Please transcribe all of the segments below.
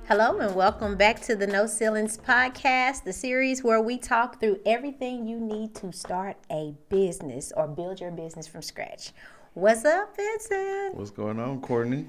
Hello and welcome back to the No Ceilings Podcast, the series where we talk through everything you need to start a business or build your business from scratch. What's up, Vincent? What's going on, Courtney?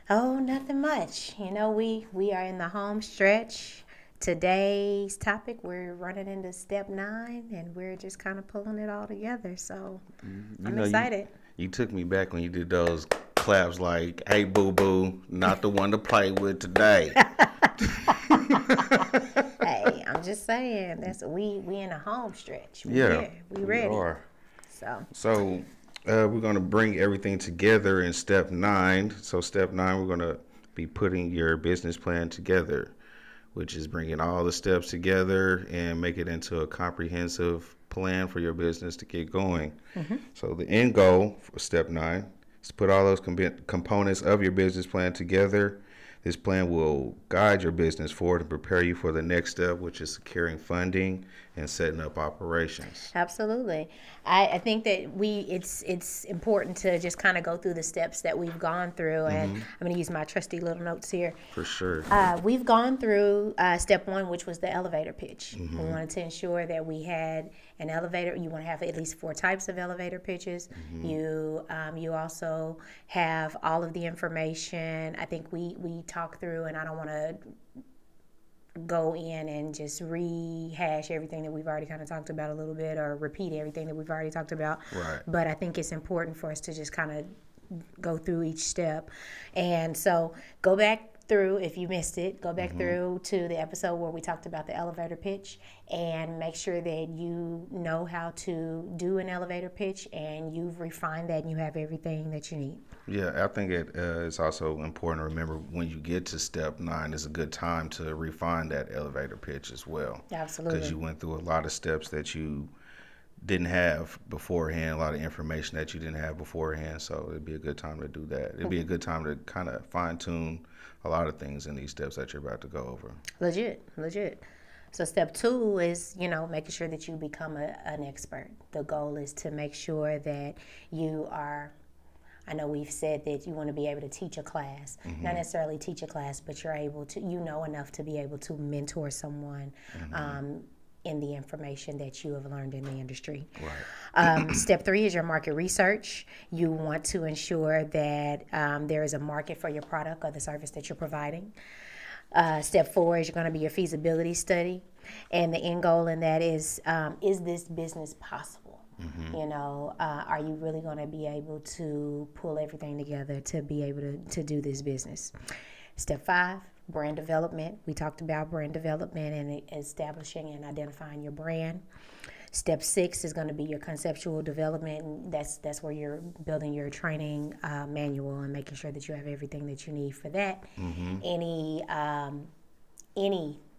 Oh, nothing much. You know, we are in the home stretch. Today's topic, we're running into step 9 and we're just kind of pulling it all together. So I'm excited. You took me back when you did those claps like, hey, boo-boo, not the one to play with today. Hey, I'm just saying, that's we in a home stretch. We ready. Are. So We're going to bring everything together in step 9. So step 9, we're going to be putting your business plan together, which is bringing all the steps together and make it into a comprehensive plan for your business to get going. So the end goal for step 9 is to put all those components of your business plan together. This plan will guide your business forward and prepare you for the next step, which is securing funding and setting up operations. Absolutely. I think that it's important to just kind of go through the steps that we've gone through, and I'm going to use my trusty little notes here. For sure. We've gone through step 1, which was the elevator pitch. We wanted to ensure that we had an elevator. You want to have at least 4 types of elevator pitches. You also have all of the information. I think we talked through, and I don't want to go in and just rehash everything that we've already kind of talked about a little bit or repeat everything that we've already talked about. Right. But I think it's important for us to just kind of go through each step. And so go back through, if you missed it, go back through to the episode where we talked about the elevator pitch and make sure that you know how to do an elevator pitch and you've refined that and you have everything that you need. Yeah, I think it's also important to remember when you get to step 9, it's a good time to refine that elevator pitch as well. Absolutely. Because you went through a lot of steps that you didn't have beforehand, a lot of information that you didn't have beforehand. So it'd be a good time to do that. It'd be a good time to kind of fine tune a lot of things in these steps that you're about to go over. Legit. So step 2 is, making sure that you become an expert. The goal is to make sure that you are, I know we've said that you want to be able to teach a class, not necessarily teach a class, but you're able to, enough to be able to mentor someone in the information that you have learned in the industry. Right. Step 3 is your market research. You want to ensure that there is a market for your product or the service that you're providing. Step 4 is going to be your feasibility study. And the end goal in that is this business possible? Are you really going to be able to pull everything together to be able to do this business? Step 5, brand development. We talked about brand development and establishing and identifying your brand. Step 6 is going to be your conceptual development. That's where you're building your training manual and making sure that you have everything that you need for that. Any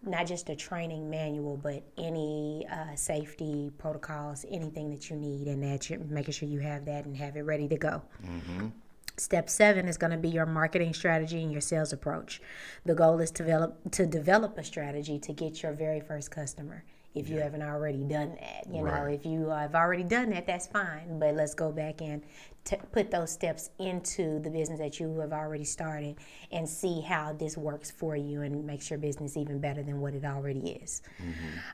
not just a training manual, but any safety protocols, anything that you need, and that you're making sure you have that and have it ready to go. Step 7 is going to be your marketing strategy and your sales approach. The goal is to develop a strategy to get your very first customer. If you haven't already done that, if you have already done that, that's fine. But let's go back and put those steps into the business that you have already started and see how this works for you and makes your business even better than what it already is.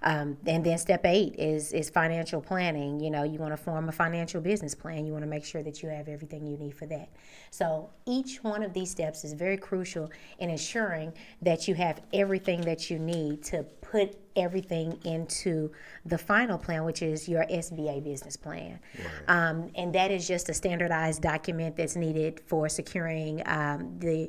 And then step 8 is financial planning. You want to form a financial business plan. You want to make sure that you have everything you need for that. So each one of these steps is very crucial in ensuring that you have everything that you need to put everything into the final plan, which is your SBA business plan. Right. And that is just a standardized document that's needed for securing the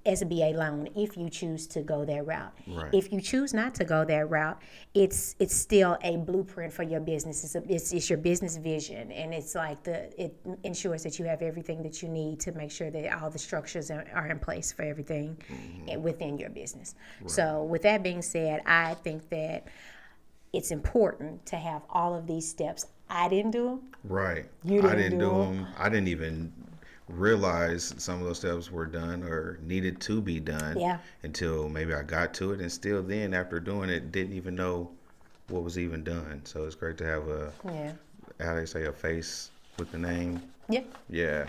SBA loan if you choose to go that route. Right. If you choose not to go that route, it's still a blueprint for your business. It's your business vision, and it's like it ensures that you have everything that you need to make sure that all the structures are in place for everything within your business. Right. So with that being said, I think that it's important to have all of these steps. I didn't do them. Right. You didn't I didn't do them. I didn't even realize some of those steps were done or needed to be done until maybe I got to it. And still then, after doing it, didn't even know what was even done. So it's great to have how they say, a face with the name. Yeah. Yeah.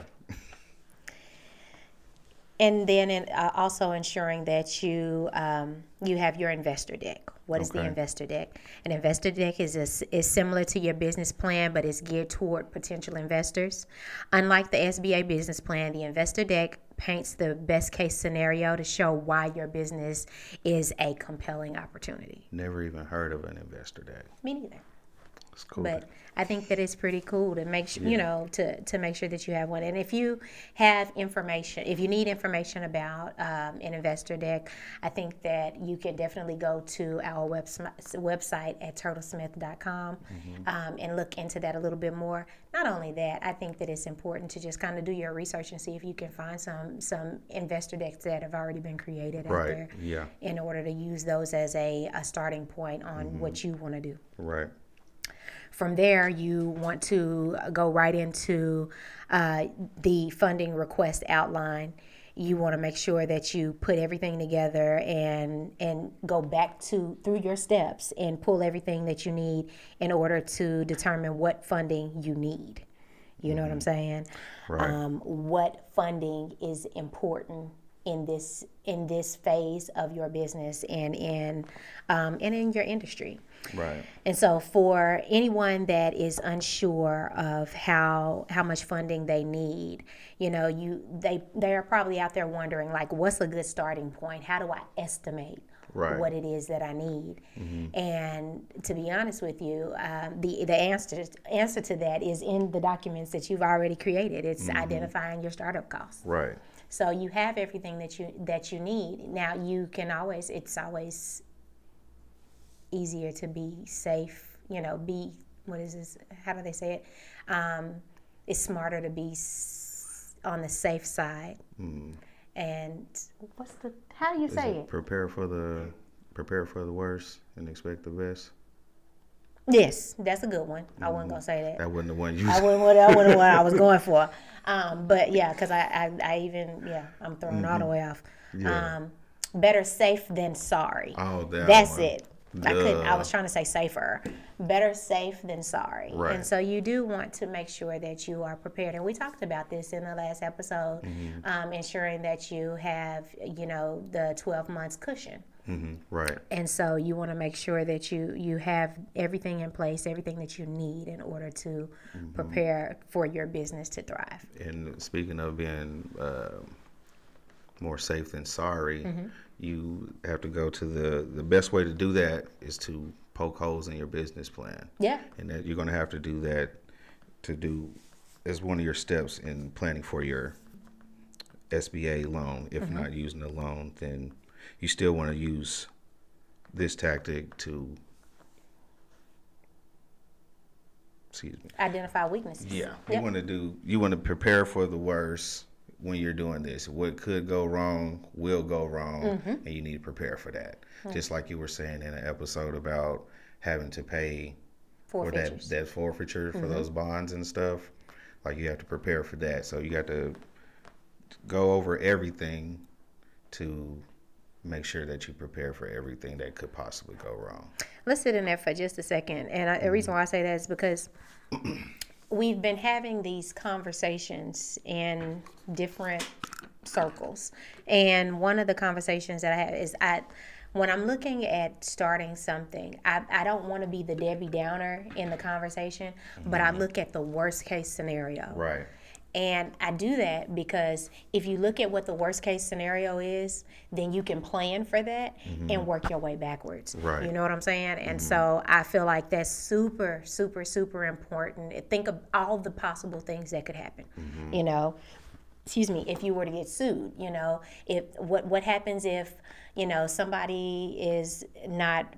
And then also ensuring that you have your investor deck. What is the Okay. investor deck? An investor deck is similar to your business plan, but it's geared toward potential investors. Unlike the SBA business plan, the investor deck paints the best case scenario to show why your business is a compelling opportunity. Never even heard of an investor deck. Me neither. It's cool. But I think that it's pretty cool to make sure, to make sure that you have one. And if you have information, if you need information about an investor deck, I think that you can definitely go to our website at turtlesmith.com and look into that a little bit more. Not only that, I think that it's important to just kind of do your research and see if you can find some investor decks that have already been created out Right. there Yeah. in order to use those as a starting point on what you want to do. Right. From there, you want to go right into the funding request outline. You want to make sure that you put everything together and go back through your steps and pull everything that you need in order to determine what funding you need. You know what I'm saying? Right. What funding is important in this phase of your business and in your industry. Right. And so for anyone that is unsure of how much funding they need, they are probably out there wondering, like, what's a good starting point? How do I estimate Right. what it is that I need? And to be honest with you, the answer to that is in the documents that you've already created. It's identifying your startup costs. Right. So you have everything that you need. Now you can always, it's always easier to be safe, what is this, how do they say it? It's smarter to be on the safe side. And how do you say it? Prepare for the worst and expect the best. Yes, that's a good one. I wasn't gonna say that. That wasn't the one you. That wasn't what I was going for. But yeah, because I'm thrown all the way off. Yeah. Better safe than sorry. Oh, That's one. it. I was trying to say safer. Better safe than sorry. Right. And so you do want to make sure that you are prepared. And we talked about this in the last episode, ensuring that you have, the 12 months cushion. Right. And so you want to make sure that you have everything in place, everything that you need in order to prepare for your business to thrive. And speaking of being more safe than sorry, you have to go to the best way to do that is to poke holes in your business plan. Yeah. And that you're going to have to do that as one of your steps in planning for your SBA loan. If not using a loan, then you still want to use this tactic to Identify weaknesses. Yeah. Yep. You want to prepare for the worst when you're doing this. What could go wrong will go wrong, and you need to prepare for that. Just like you were saying in an episode about having to pay for that forfeiture for those bonds and stuff. Like, you have to prepare for that. So you got to go over everything to make sure that you prepare for everything that could possibly go wrong. Let's sit in there for just a second. And the reason why I say that is because we've been having these conversations in different circles. And one of the conversations that I have is when I'm looking at starting something, I don't want to be the Debbie Downer in the conversation, but I look at the worst case scenario. Right. And I do that because if you look at what the worst case scenario is, then you can plan for that and work your way backwards. Right. You know what I'm saying? And so I feel like that's super, super, super important. Think of all the possible things that could happen. If you were to get sued, if what happens if, somebody is not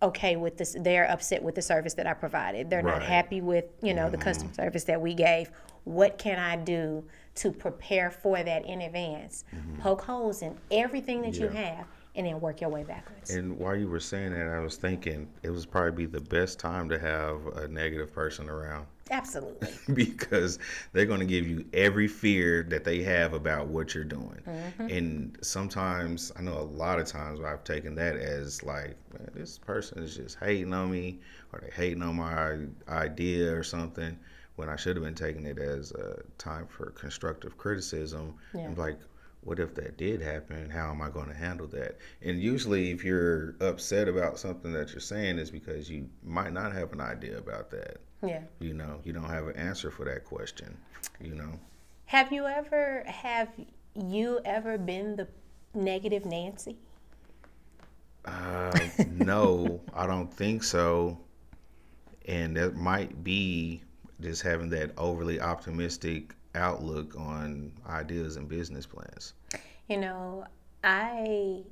okay with this, they're upset with the service that I provided. They're not Right. happy with, the customer service that we gave. What can I do to prepare for that in advance? Poke holes in everything that you have and then work your way backwards. And while you were saying that, I was thinking it was probably the best time to have a negative person around. Absolutely. Because they're going to give you every fear that they have about what you're doing. And sometimes, I know a lot of times I've taken that as like, man, this person is just hating on me, or they hating on my idea or something. when I should have been taking it as a time for constructive criticism. Yeah. And like, what if that did happen? How am I going to handle that? And usually, if you're upset about something that you're saying, it's because you might not have an idea about that. Yeah. You know, you don't have an answer for that question. You know. Have you ever been the negative Nancy? No, I don't think so. And that might be just having that overly optimistic outlook on ideas and business plans. You know, I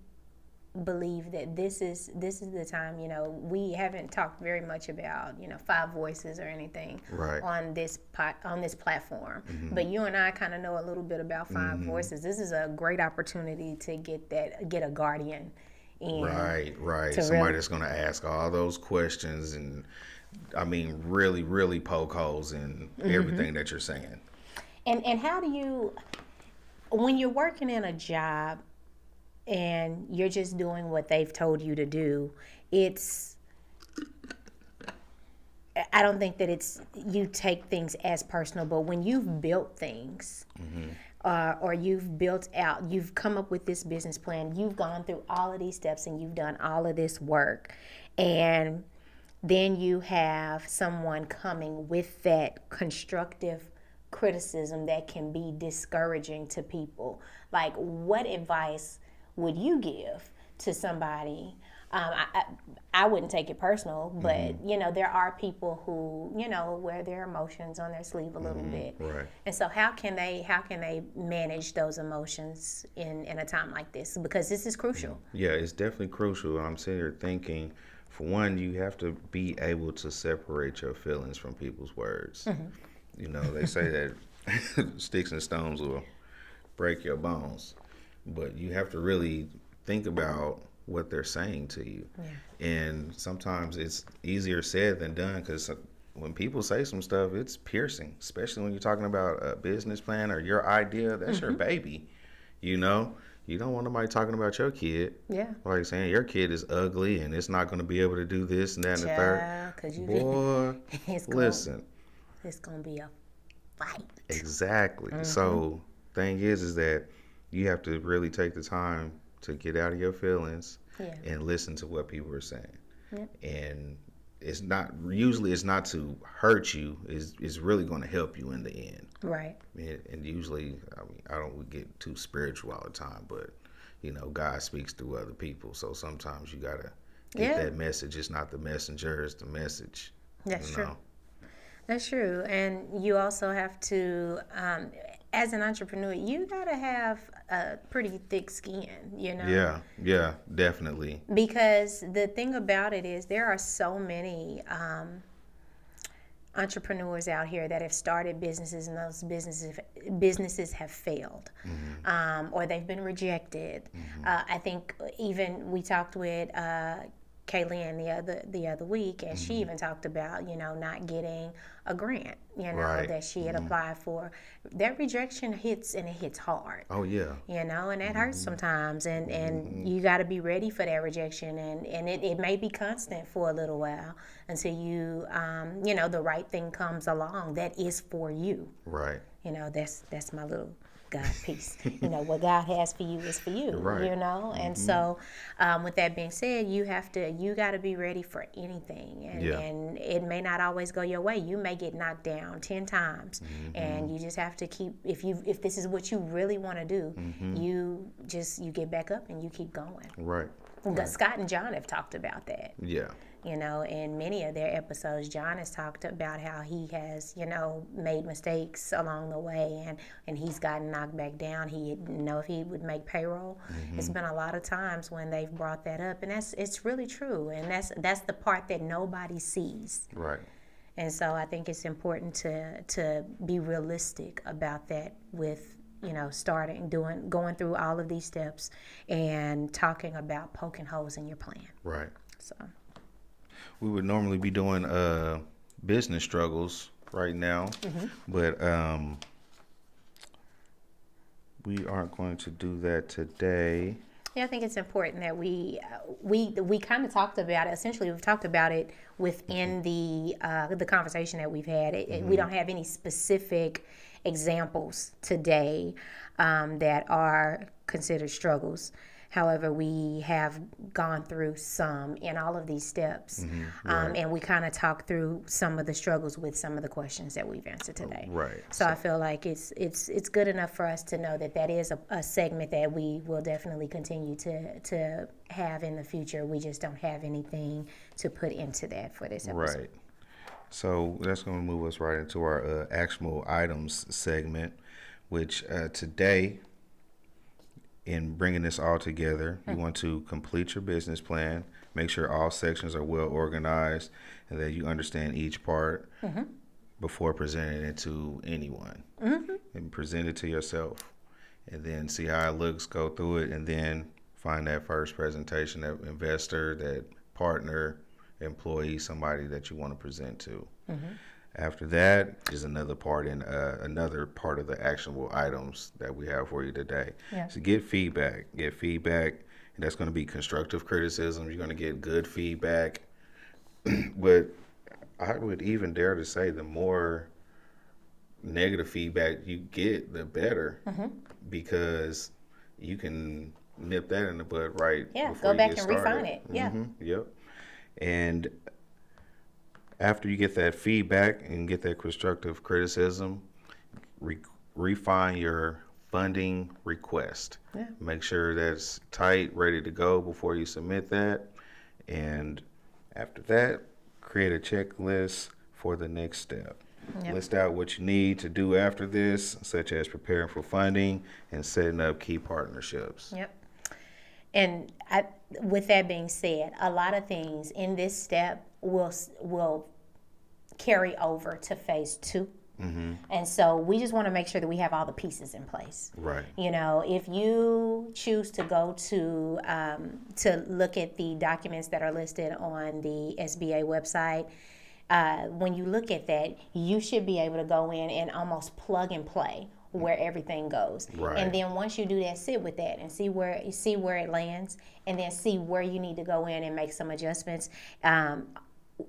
believe that this is the time. You know, we haven't talked very much about, you know, five voices or anything Right. on this platform, but you and I kind of know a little bit about five voices. This is a great opportunity to get a guardian in. Right. to Somebody really- that's going to ask all those questions and, I mean, really, really poke holes in everything that you're saying. And how do you, when you're working in a job and you're just doing what they've told you to do, I don't think that you take things as personal, but when you've built things, or you've come up with this business plan, you've gone through all of these steps and you've done all of this work, and then you have someone coming with that constructive criticism that can be discouraging to people. Like, what advice would you give to somebody? I wouldn't take it personal, but you know, there are people who, you know, wear their emotions on their sleeve a little bit. Right. And so how can they manage those emotions in a time like this? Because this is crucial. Yeah, it's definitely crucial. I'm sitting here thinking, for one, you have to be able to separate your feelings from people's words. You know, they say that sticks and stones will break your bones, but you have to really think about what they're saying to you. Yeah. And sometimes it's easier said than done, because when people say some stuff, it's piercing, especially when you're talking about a business plan or your idea. That's your baby. You know, you don't want nobody talking about your kid. Yeah. Like saying your kid is ugly and it's not going to be able to do this and that and the third. Child, 'cause you Boy, listen. It's gonna be a fight. Exactly. So thing is that you have to really take the time to get out of your feelings and listen to what people are saying. Yeah. And it's not to hurt you. It's really going to help you in the end. Right. And usually, I mean, I don't get too spiritual all the time, but you know, God speaks through other people. So sometimes you gotta get that message. It's not the messenger; it's the message. That's you true. know? That's true. And you also have to, as an entrepreneur, you gotta have a pretty thick skin, you know? Yeah, definitely. Because the thing about it is there are so many entrepreneurs out here that have started businesses, and those businesses have failed, or they've been rejected. I think even we talked with Kaylin the other week, and she even talked about, you know, not getting a grant, you know, that she had applied for. That rejection hits, and it hits hard. Oh yeah. You know, and that hurts sometimes, and you got to be ready for that rejection, and it may be constant for a little while until you, you know, the right thing comes along that is for you. Right. You know, that's my little God piece. You know, what God has for you is for you. Right. You know, and so with that being said, you got to be ready for anything, and it may not always go your way. You may get knocked down 10 times, and you just have to keep. If this is what you really want to do, you get back up and you keep going. Right. Scott and John have talked about that. Yeah. You know, in many of their episodes, John has talked about how he has, you know, made mistakes along the way, and he's gotten knocked back down. He didn't know if he would make payroll. It's been a lot of times when they've brought that up, and it's really true. And that's the part that nobody sees. Right. And so I think it's important to be realistic about that with, you know, going through all of these steps and talking about poking holes in your plan. Right. So. We would normally be doing business struggles right now, but we aren't going to do that today. Yeah, I think it's important that we kind of talked about it. Essentially, we've talked about it within the conversation that we've had. We don't have any specific examples today that are considered struggles. However, we have gone through some in all of these steps, right. and we kind of talked through some of the struggles with some of the questions that we've answered today. Right. So I feel like it's good enough for us to know that that is a segment that we will definitely continue to have in the future. We just don't have anything to put into that for this episode. Right. So that's going to move us right into our actionable items segment, which today, in bringing this all together, you want to complete your business plan, make sure all sections are well organized, and that you understand each part before presenting it to anyone. And present it to yourself, and then see how it looks, go through it, and then find that first presentation, that investor, that partner, employee, somebody that you want to present to. After that is another part of the actionable items that we have for you today. Yeah. So get feedback, and that's going to be constructive criticism. You're going to get good feedback, but I would even dare to say the more negative feedback you get, the better, because you can nip that in the bud right before go back you get and started. refine it. Yeah. Yep. And after you get that feedback and get that constructive criticism, refine your funding request. Yeah. Make sure that's tight, ready to go before you submit that. And after that, create a checklist for the next step. Yep. List out what you need to do after this, such as preparing for funding and setting up key partnerships. Yep. And with that being said, a lot of things in this step will carry over to phase 2. And so we just want to make sure that we have all the pieces in place. Right. You know, if you choose to go to look at the documents that are listed on the SBA website, when you look at that, you should be able to go in and almost plug and play where everything goes. Right. And then once you do that, sit with that and see where it lands, and then see where you need to go in and make some adjustments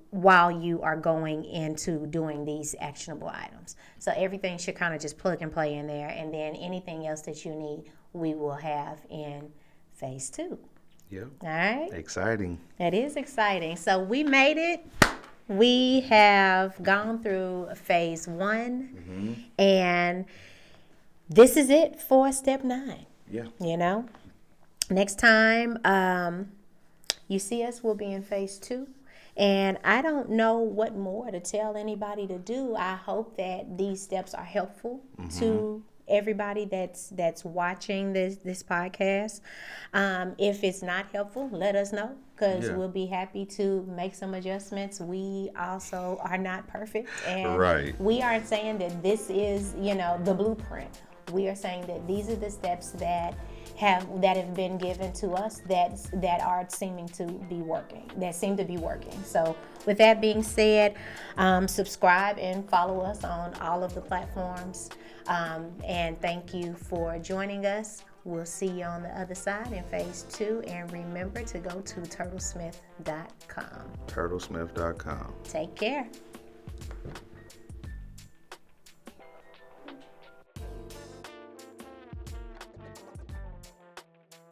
while you are going into doing these actionable items. So everything should kind of just plug and play in there, and then anything else that you need, we will have in phase 2. Yep. All right? Exciting. That is exciting. So we made it. We have gone through phase 1, and this is it for step 9. Yeah. You know? Next time you see us, we'll be in phase 2. And I don't know what more to tell anybody to do. I hope that these steps are helpful to everybody that's watching this podcast. If it's not helpful, let us know, because we'll be happy to make some adjustments. We also are not perfect, and we aren't saying that this is, the blueprint. We are saying that these are the steps that have been given to us that are seeming to be working. So with that being said, subscribe and follow us on all of the platforms. And thank you for joining us. We'll see you on the other side in phase 2. And remember to go to turtlesmith.com. Turtlesmith.com. Take care.